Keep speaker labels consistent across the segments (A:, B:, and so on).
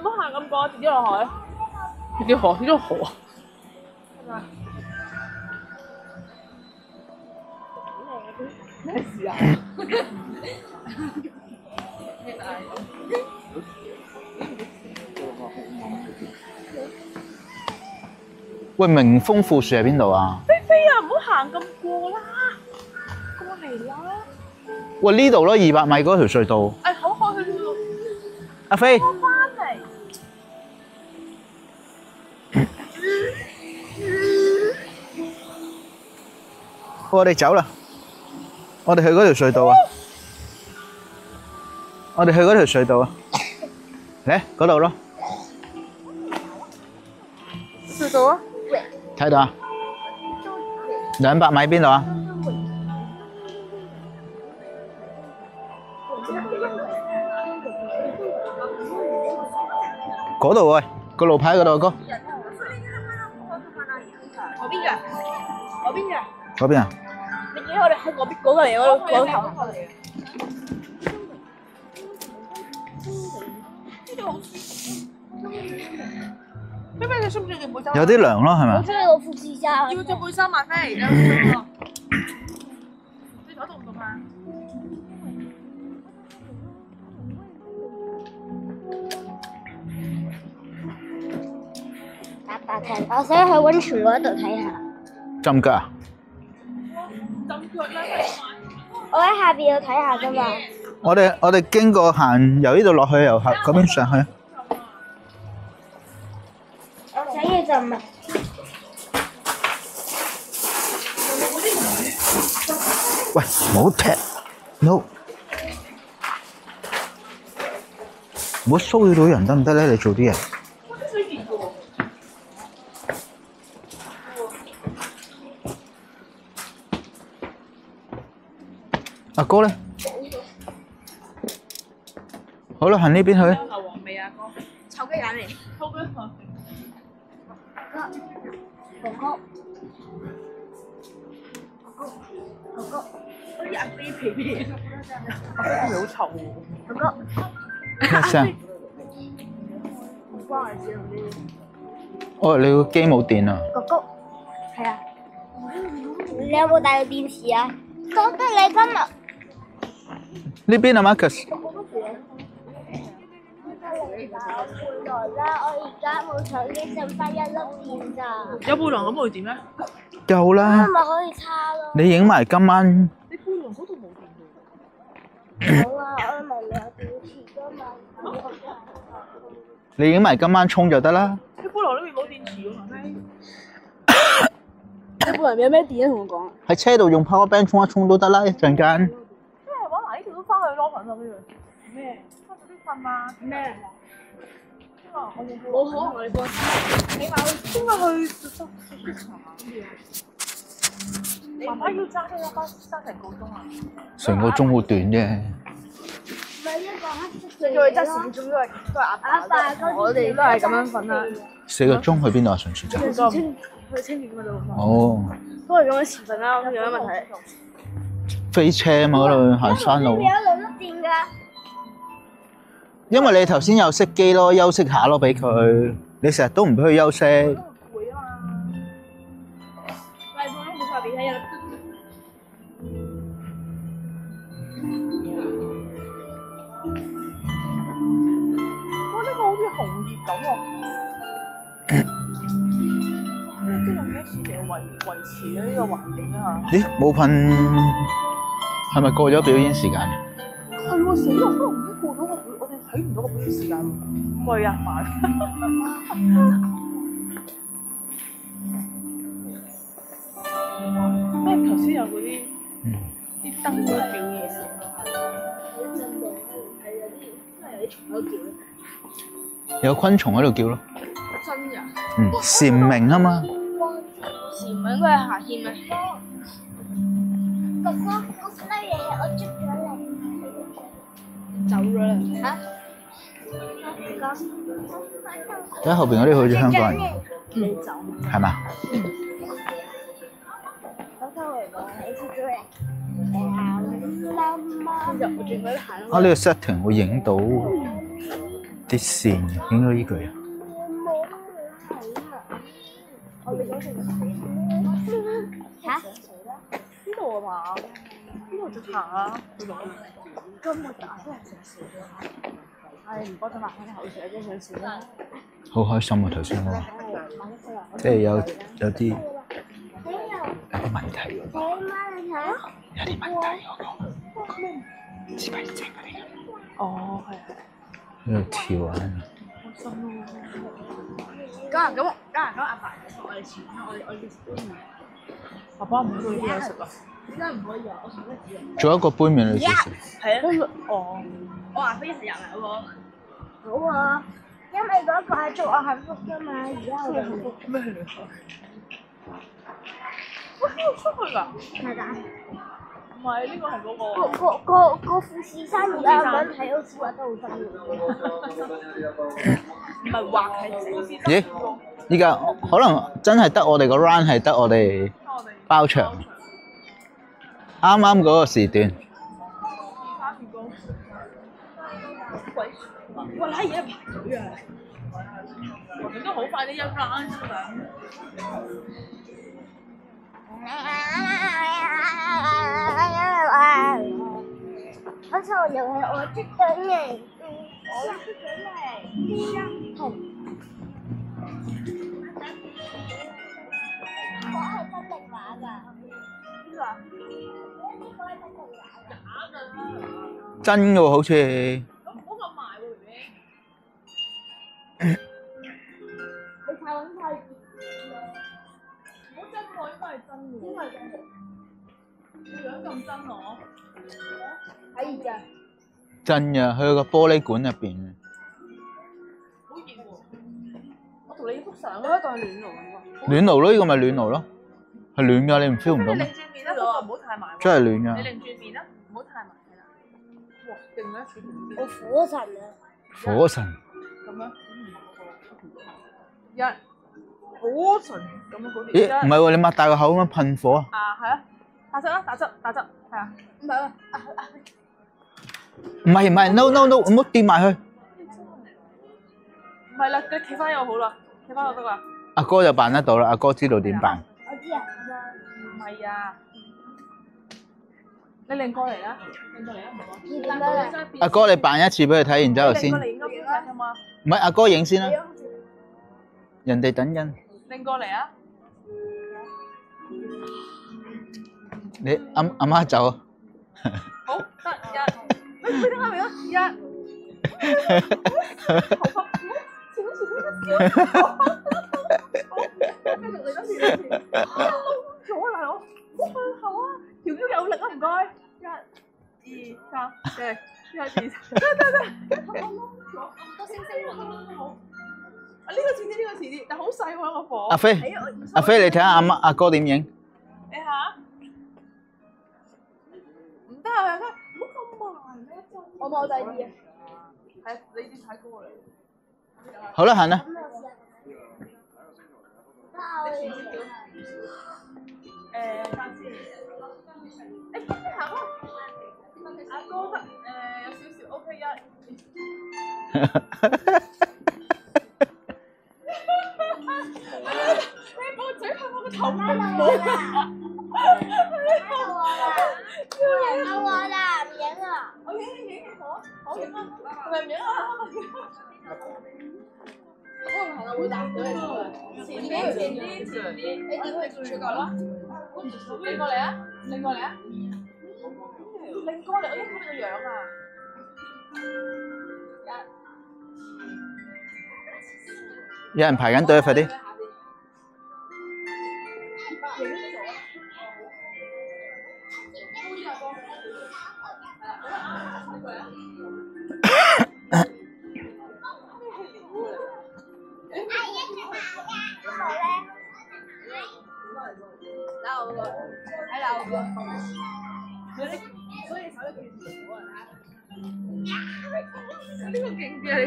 A: 唔好行咁過，跌咗落海。跌咗河，跌咗河。咩事啊？
B: 喂，明豐富樹喺邊度啊？
A: 菲菲啊，唔好行咁過啦，過嚟啦！
B: 喂，呢度咯，200米嗰條隧道。
A: 誒，好開去呢度。
B: 阿飛，
A: 我翻嚟。
B: 我哋走啦，我哋去嗰條隧道啊！我哋去嗰條隧道啊！嚟嗰度咯，
A: 隧道啊！
B: 睇到啊？200米邊度啊？嗰度喂，個路牌嗰度哥。
A: 嗰邊嘅，嗰邊嘅。
B: 嗰邊啊？
A: 你見我哋喺嗰邊嗰個嚟嗰頭。菲菲，你需唔需要件背衫？
B: 有啲涼咯，係咪？
C: 我中意攞副士衫。
A: 要着背衫買翻嚟啦。你手凍唔凍啊？
C: 答題，我想去溫泉嗰度睇下。
B: 浸腳啊？
A: 浸腳啦！
C: 我喺下邊度睇下㗎嘛。
B: 我哋經過行由呢度落去，由嗰邊上去。
C: 我想要浸啊！
B: 喂，唔好踢 ，no， 唔好騷擾到人得唔得咧？你做啲嘢。阿哥咧？好啦，行呢邊去。
A: 牛黃味啊，哥。臭雞眼嚟。臭雞眼。
C: 哥哥，
A: 嗰啲阿飛皮皮，阿飛好臭喎。
C: 哥哥，
B: 咩聲？
A: 唔關你事嗰啲。
B: 哦，你個機冇電啊？
C: 哥哥，係啊。你有冇帶個電池啊？哥哥，你今日
B: 呢邊啊，Marcus。
C: 背囊啦，我而家冇手機，剩翻1粒電咋。
A: 有背囊咁會點咧？
B: 夠啦
C: 咁，咪可以叉咯。
B: 你影埋今晚。
A: 你背囊嗰度冇電㗎。
C: 好啊，我明明有電池㗎嘛。
B: 你影埋今晚充就得啦。
A: 你背囊裏面冇電池喎，係咪？你背囊有咩電啊？同我講。
B: 喺車度用 power bank 充一充都得啦，一陣間。
A: 即係揾埋呢條都翻去攞粉啊！呢樣咩？翻咗啲粉啊？咩？冇可能你幫，起碼應該去食茶咁樣。媽媽要揸車揸成個鐘啊！
B: 成個鐘好短啫。
C: 唔係一個黑色
A: 你叫佢揸時鐘都係阿爸，我哋都係咁樣瞓啦。
B: 4個鐘去邊度啊？上次就。
A: 去清遠嗰度瞓。
B: 哦。
A: 都係咁樣時瞓啦，有咩問題？
B: 飛車嘛，嗰度行山路。
C: 有2粒電㗎。
B: 因為你頭先有熄機咯，休息下咯，俾佢。你成日都唔俾佢休息。
A: 攰啊嘛。嚟放喺部下邊睇下。哇！呢個好似紅葉咁喎。即係用幾多次嚟維持咧呢個環境啊？
B: 咦？冇噴，係咪過咗表演時間？
A: 係喎，死咯！可能已經過咗個表，我哋睇唔到個表演時間喎。貴啊，買！咩？頭先有嗰啲燈嗰啲表演時
B: 有昆蟲喺度叫咯。
A: 真㗎？
B: 嗯，蟬鳴啊嘛。
A: 蟬鳴應該係夏天咩？
C: 哥哥，嗰粒嘢我捉咗嚟。
A: 走咗啦。
C: 嚇？
B: 喺後邊嗰啲好似香港人，
A: 你走。
B: 係嘛？啊！呢個 setting 會影到啲線嘅，應該依句啊。
C: 嚇？
A: 呢度啊嘛？呢度直行啊？咁我打真係想笑咗。唉，唔該咗啦，我口水真想笑啦。
B: 好開心啊！頭先我即係有啲問題嗰個，有啲問題嗰個自閉症嗰啲。
A: 哦，係。
B: 喺度跳啊！
A: 開心咯！咁阿爸我哋前我哋爸爸唔會呢啲嘢食啊？點解唔可以啊？我想一隻。
B: 做一個杯麵你試試。
A: 係啊。哦。我話飛一齊入嚟好冇？
C: 好啊，因為嗰個係祝我幸福㗎嘛，而家我幸福。
A: 咩嚟㗎？喂，呢個出去㗎？
C: 係㗎。
A: 唔係，呢個係嗰
C: 個富士山而家咁樣睇，好似畫得好真喎。
A: 唔係畫係富士山。
B: 咦？依家可能真係得我哋個 run 係得我哋包場，啱啱嗰個時段。
A: 哇！拉嘢排隊啊！應該好快啲一 round 先啦。
C: 好似我又係我出緊嚟，我出緊嚟，係。我係真定假㗎？邊個啊？應該真定假？假㗎。
B: 真㗎喎，好似。
C: 你睇揾睇，
A: 唔好真喎，應該係真嘅。應該係真嘅。個樣咁真我。
C: 睇而家。
B: 真㗎，去個玻璃管入邊。
A: 好熱喎！我同你幅相咧，就係暖爐咁喎。
B: 暖爐咯，呢個咪暖爐咯，係暖㗎，你唔 feel 唔到咩？
A: 你擰轉面啦，不過唔好太埋。
B: 真係暖㗎。
A: 你擰轉面啦，唔好太埋係啦。哇，勁啊！
C: 我火神啊！
B: 火神。
A: 咁樣。一火神咁樣嗰啲。
B: 咦？唔係喎，你擘大個口咁樣噴火啊？
A: 啊，係啊，打側啦，打側，係啊。唔係啊，
B: 唔係 ，no，唔好掂埋去。
A: 唔係啦，佢企翻又好啦，企翻就得啦。
B: 阿哥就辦得到啦，阿哥知道點辦。
C: 我知啊，
A: 唔係啊，你擰過嚟啦，擰過嚟啦，唔好。
C: 你點樣啊？
B: 阿哥你扮一次俾佢睇，然之後先。
A: 擰過嚟應該邊個㗎嘛？
B: 唔係阿哥影先啦，人哋等緊。
A: 擰過嚟啊！
B: 你阿媽走啊！
A: 好，得一，你等下未啊？一，好快，少，繼續嚟多次，咗啦我，好啊，條腰有力啊，唔該，一、二、三，對，一、二、三，得，多星星喎，好，啊呢個遲啲，但好細喎個火。
B: 阿飛，你睇下阿哥點影？
A: 你下。唔得啊！唔好咁慢咧，真。我冇第二啊。係，你啲睇高嚟。
B: 好啦，行啦。
A: 暫時。你行啊！阿哥得有少少 OK 一。你個嘴向我個頭頂冇。
C: 我啦，唔影啊！
A: 我影好影啊！咪唔影啊！可能係我會彈咗你出去。前啲，你點去最夠啦？擰過嚟啊！擰過嚟，我一睇你個樣啊！
B: 有人排緊隊，快啲！
A: 呢個勁啲啊！呢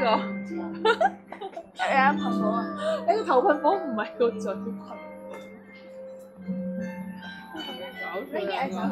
A: 個，噴火啊！你個頭噴火唔係個嘴噴。搞錯啦！